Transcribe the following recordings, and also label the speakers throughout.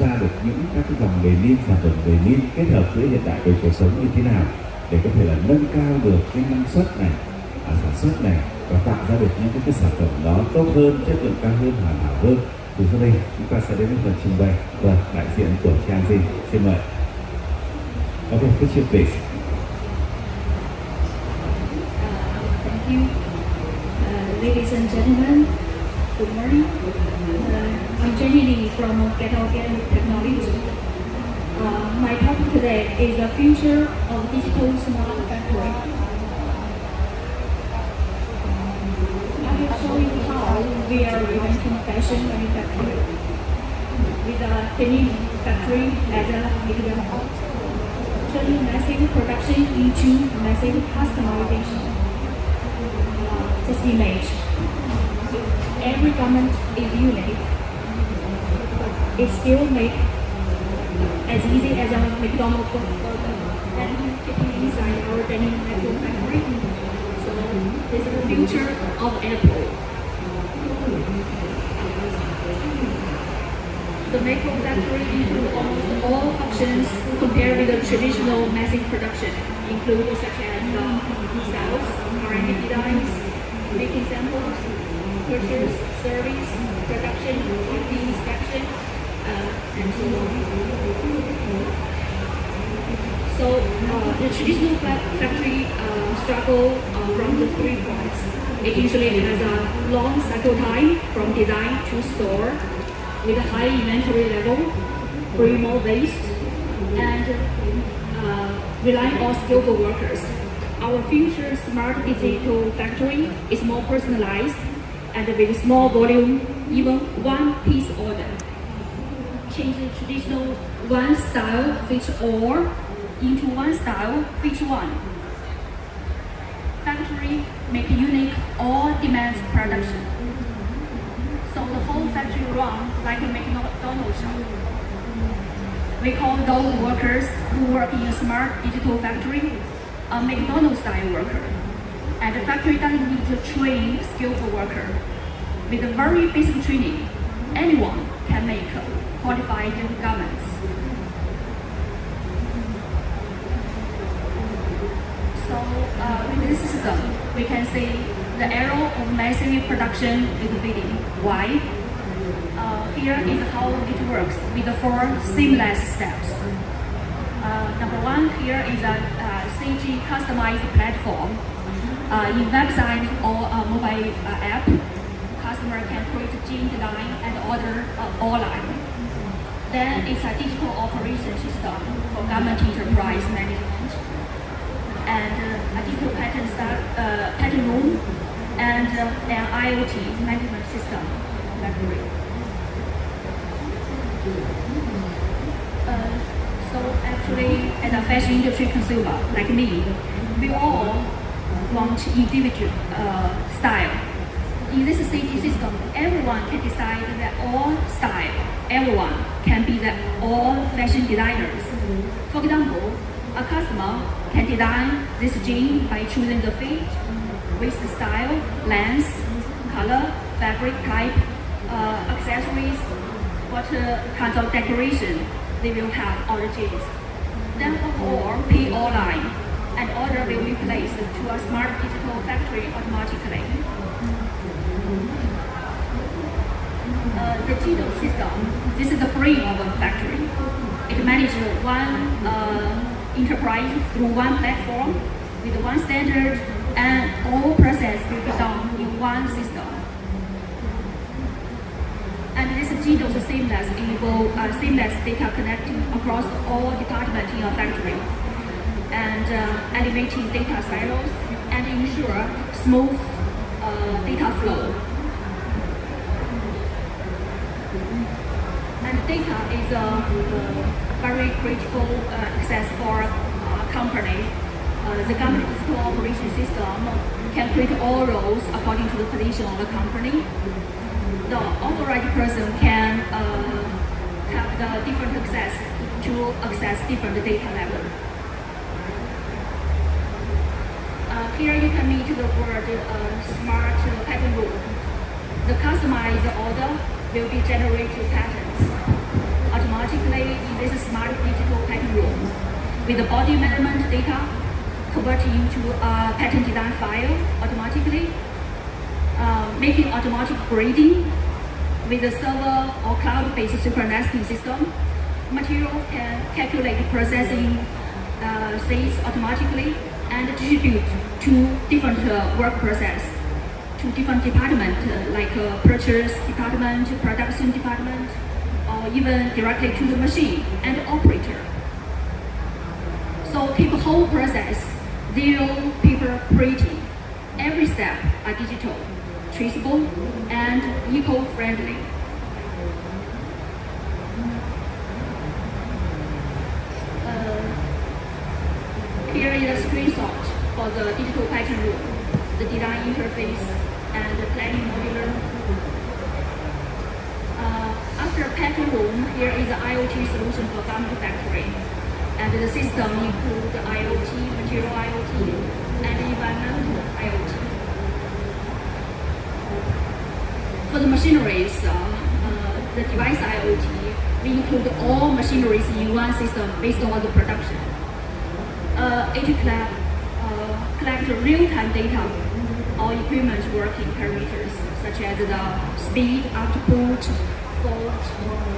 Speaker 1: ra được những các cái dòng denim, sản phẩm denim kết hợp giữa hiện đại với cuộc sống như thế nào để có thể là nâng cao được cái năng suất này, sản xuất này và tạo ra được những cái sản phẩm đó tốt hơn, chất lượng cao hơn, hoàn hảo hơn. Từ sau đây chúng ta sẽ đến với phần trình bày và đại diện của GetonAgain. Xin mời. Okay, picture please.
Speaker 2: Thank you. Ladies and gentlemen, good morning. I'm Jenny from GetonAgain Technology. My topic today is the future of digital smart factory. I will show you how we are reinventing fashion manufacturing with a denim factory as an example, turning massive production into massive customization. Just image. Every garment is unique. It still makes as easy as a McDonald's burger and keeping inside our denim factory. So this is the future of Apple. The macro factory includes almost all functions compared with the traditional massive production, including such as sales, R&D designs, making samples, purchase, service, production, quality inspection, and so on. So the traditional factory struggle from the 3 points. It usually has a long cycle time from design to store, with a high inventory level, more waste, and relying on skillful workers. Our future smart digital factory is more personalized and with small volume, even one piece order. Change the traditional one style fit all into one style fit one. Factory make unique all demands production. So the whole factory run like a McDonald's shop. We call those workers who work in a smart digital factory a McDonald's style worker. And the factory doesn't need to train skillful worker. With a very basic training, anyone can make qualified garments. So with this system, we can see the arrow of massive production is fading. Why? Here is how it works with the 4 seamless steps. Number 1, here is a CG customized platform. In website or mobile app, customer can create jean design and order online. Then it's a digital operation system for garment enterprise management, and a digital pattern room, and an IoT management system factory. So actually, as a fashion industry consumer like me, we all want individual style. In this CG system, everyone can decide their own style. Everyone can be their own fashion designers. For example, a customer can design this jean by choosing the fit, waist style, length, color, fabric type, accessories, what kinds of decoration they will have on the jeans. Then or pay online, and order will be placed to a smart digital factory automatically. The Geton system, this is the brain of a factory. It manages one enterprise through one platform with one standard, and all process will be done in one system. And this Geton seamless enable seamless data connecting across all departments in a factory, and eliminating data silos and ensure smooth data flow. And data is a very critical access for a company. The garment digital operation system can create all roles according to the position of the company. The authorized person can have the different access to access different data level. Here you can meet the word smart pattern room. The customized order will be generated patterns automatically with the body measurement data converted into a pattern design file automatically, making automatic grading with a server or cloud-based synchronizing system. Material can calculate processing states automatically and distribute to different work process, to different departments like purchase department, production department, or even directly to the machine and operator. So keep the whole process zero paper printing. Every step are digital, traceable, and eco-friendly. Here is a screenshot for the digital pattern room, the design interface, and the planning modular. After pattern room, here is the IoT solution for garment factory. And the system includes IoT, material IoT, and environmental IoT. For the machineries, the device IoT, we include all machineries in one system based on the production. It collect real-time data or equipment working parameters such as the speed, output, fault,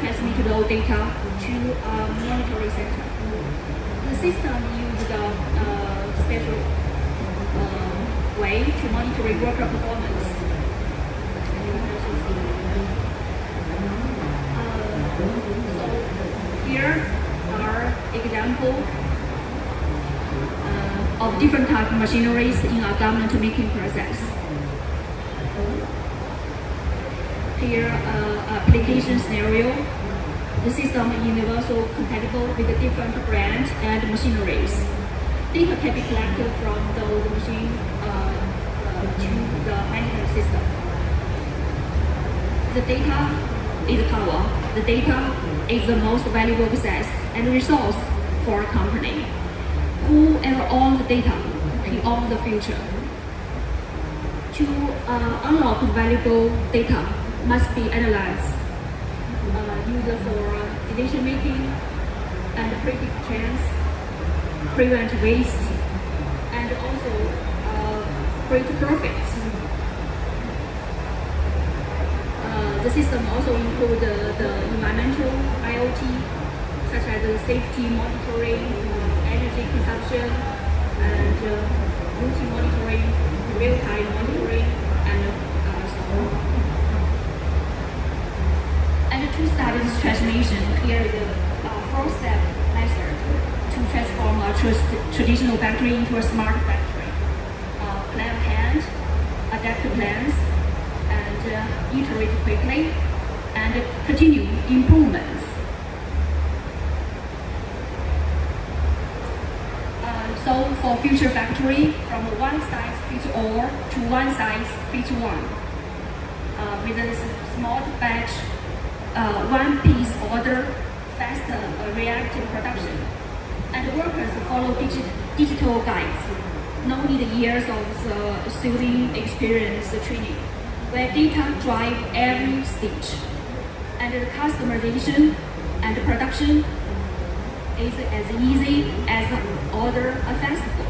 Speaker 2: transmit load data to a monitoring center. The system uses a special way to monitor worker performance. So here are examples of different type of machineries in a garment making process. Here, application scenario. The system is universal compatible with the different brands and machineries. Data can be collected from those machines to the management system. The data is power. The data is the most valuable asset and resource for a company. Who and all the data can own the future. To unlock valuable data must be analyzed, used for decision making and predict trends, prevent waste, and also create profits. The system also includes the environmental IoT, such as the safety monitoring, energy consumption, and routine monitoring, real-time monitoring, and so on. And to start this transformation, here is a four-step method to transform a traditional factory into a smart factory. Plan ahead, adapt plans, and iterate quickly, and continue improvements. So for future factory, from one size fits all to one size fits one. With a small batch, one piece order, faster reactive production. And workers follow digital guides. No need years of sewing experience training, where data drive every stage. And the customization and production is as easy as order a fast food.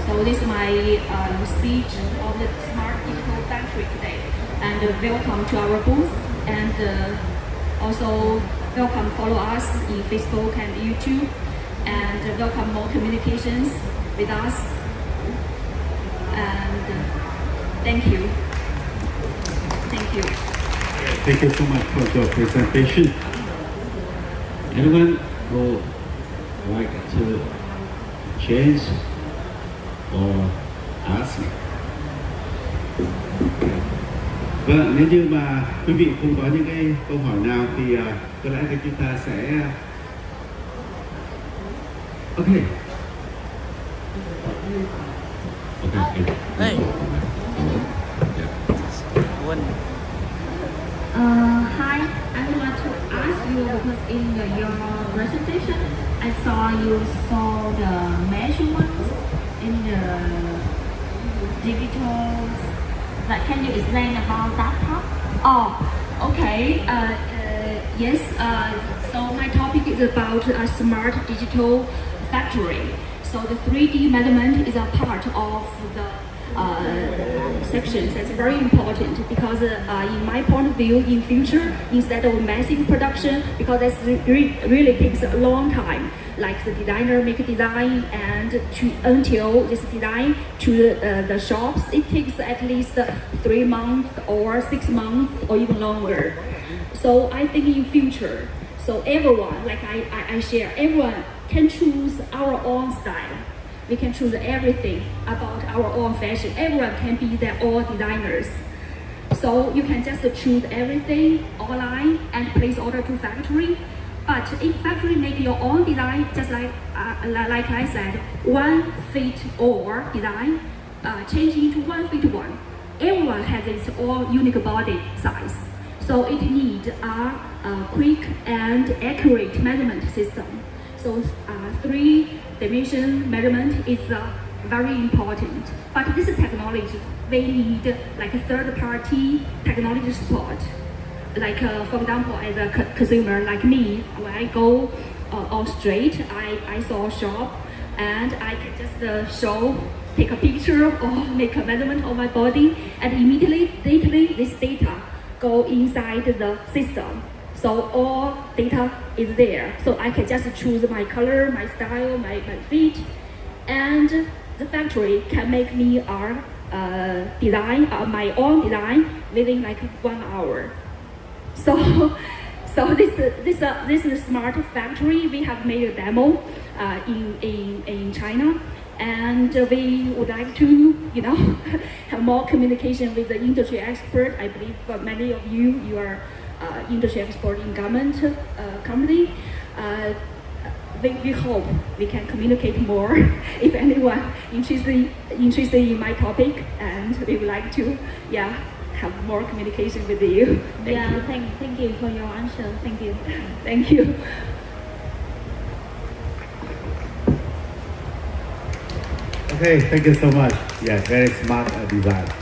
Speaker 2: So this is my speech of the Smart Digital Factory today. And welcome to our booth, and also welcome follow us in Facebook and YouTube, and welcome more communications with us. And thank you. Thank you.
Speaker 3: Thank you so much for your presentation. Anyone would like to change or ask? Vâng, nếu như mà quý vị không có những cái câu hỏi nào thì có lẽ là chúng ta sẽ okay.
Speaker 4: Hey.
Speaker 2: Hi, I would like to ask you because in your presentation, I saw you saw the measurements in the digital. Like, can you explain about that part? Oh, okay. Yes, so my topic is about a smart digital factory. So the 3D measurement is a part of the sections. That's very important because in my point of view, in future, instead of massive production, because that really takes a long time, like the designer make a design and until this design to the shops, it takes at least 3 months or 6 months or even longer. So I think in future, so everyone, like I share, everyone can choose our own style. We can choose everything about our own fashion. Everyone can be their own designers. So you can just choose everything online and place order to factory. But if factory make your own design, just like I said, one fit or design, change into one fit one. Everyone has its own unique body size. So it needs a quick and accurate measurement system. So 3-dimension measurement is very important. But this technology, we need like a third-party technology support. Like for example, as a consumer like me, when I go on street, I saw a shop and I can just take a picture or make a measurement of my body, and immediately this data go inside the system. So all data is there. So I can just choose my color, my style, my fit, and the factory can make me a design, my own design within like 1 hour. So this is smart factory. We have made a demo in China, and we would like to have more communication with the industry expert. I believe many of you are industry expert in government company. We hope we can communicate more if anyone interested in my topic, and we would like to have more communication with you.
Speaker 4: Thank you for your answer. Thank you.
Speaker 2: Thank you.
Speaker 3: Okay, thank you so much. Yeah, very smart design.